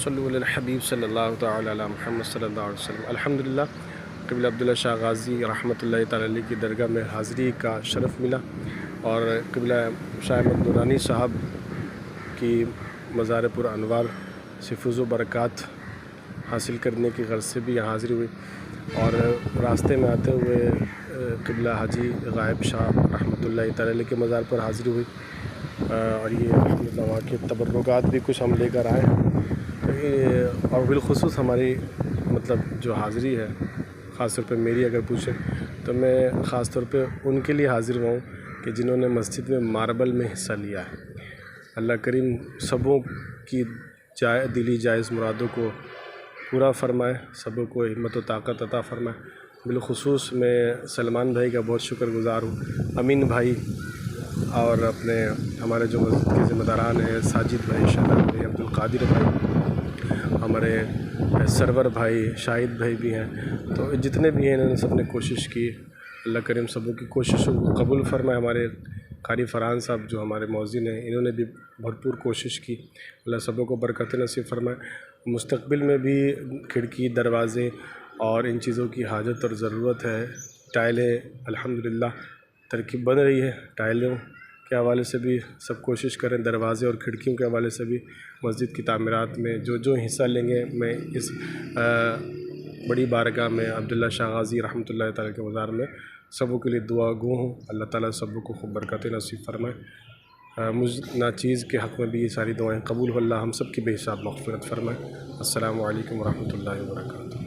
صلو علی الحبیب صلی اللہ تعالی علی محمد صلی اللہ علیہ وسلم۔ الحمدللہ قبلہ عبداللہ شاہ غازی رحمۃ اللہ تعالی علیہ کی درگاہ میں حاضری کا شرف ملا، اور قبلہ شاہ احمد نورانی صاحب کی مزار پر انوار سے فیض و برکات حاصل کرنے کی غرض سے بھی یہاں حاضری ہوئی، اور راستے میں آتے ہوئے قبلہ حاجی غائب شاہ رحمۃ اللہ تعالی علیہ کے مزار پر حاضری ہوئی، اور یہ وہاں کے تبرکات بھی کچھ ہم لے کر آئے ہیں۔ اور بالخصوص ہماری جو حاضری ہے، خاص طور پہ میری اگر پوچھیں تو میں خاص طور پہ ان کے لیے حاضر ہوا ہوں کہ جنہوں نے مسجد میں ماربل میں حصہ لیا ہے۔ اللہ کریم سبوں کی دلی جائز مرادوں کو پورا فرمائے، سبوں کو ہمت و طاقت عطا فرمائے۔ بالخصوص میں سلمان بھائی کا بہت شکر گزار ہوں، امین بھائی اور ہمارے جو مسجد کے ذمہ داران ہیں، ساجد بھائی، شہزاد بھائی، عبدالقادر بھائی، ہمارے سرور بھائی، شاہد بھائی بھی ہیں، تو جتنے بھی ہیں انہوں نے سب نے کوشش کی۔ اللہ کریم سبوں کی کوششوں کو قبول فرمائے۔ ہمارے قاری فرحان صاحب جو ہمارے مؤذن ہیں، انہوں نے بھی بھرپور کوشش کی، اللہ سبوں کو برکت نصیب فرمائے۔ مستقبل میں بھی کھڑکی، دروازے اور ان چیزوں کی حاجت اور ضرورت ہے۔ ٹائلیں الحمدللہ ترکیب بن رہی ہے، ٹائلوں کے حوالے سے بھی سب کوشش کریں، دروازے اور کھڑکیوں کے حوالے سے بھی مسجد کی تعمیرات میں جو حصہ لیں گے، میں اس بڑی بارگاہ میں عبداللہ شاہ غازی رحمۃ اللہ تعالیٰ کے مزار میں سبوں کے لیے دعا گو ہوں۔ اللہ تعالیٰ سبوں کو خوب برکت نصیب فرمائے۔ مجھ ناچیز کے حق میں بھی یہ ساری دعائیں قبول ہو، اللہ ہم سب کی بے حساب مغفرت فرمائے۔ السلام علیکم ورحمۃ اللہ وبرکاتہ۔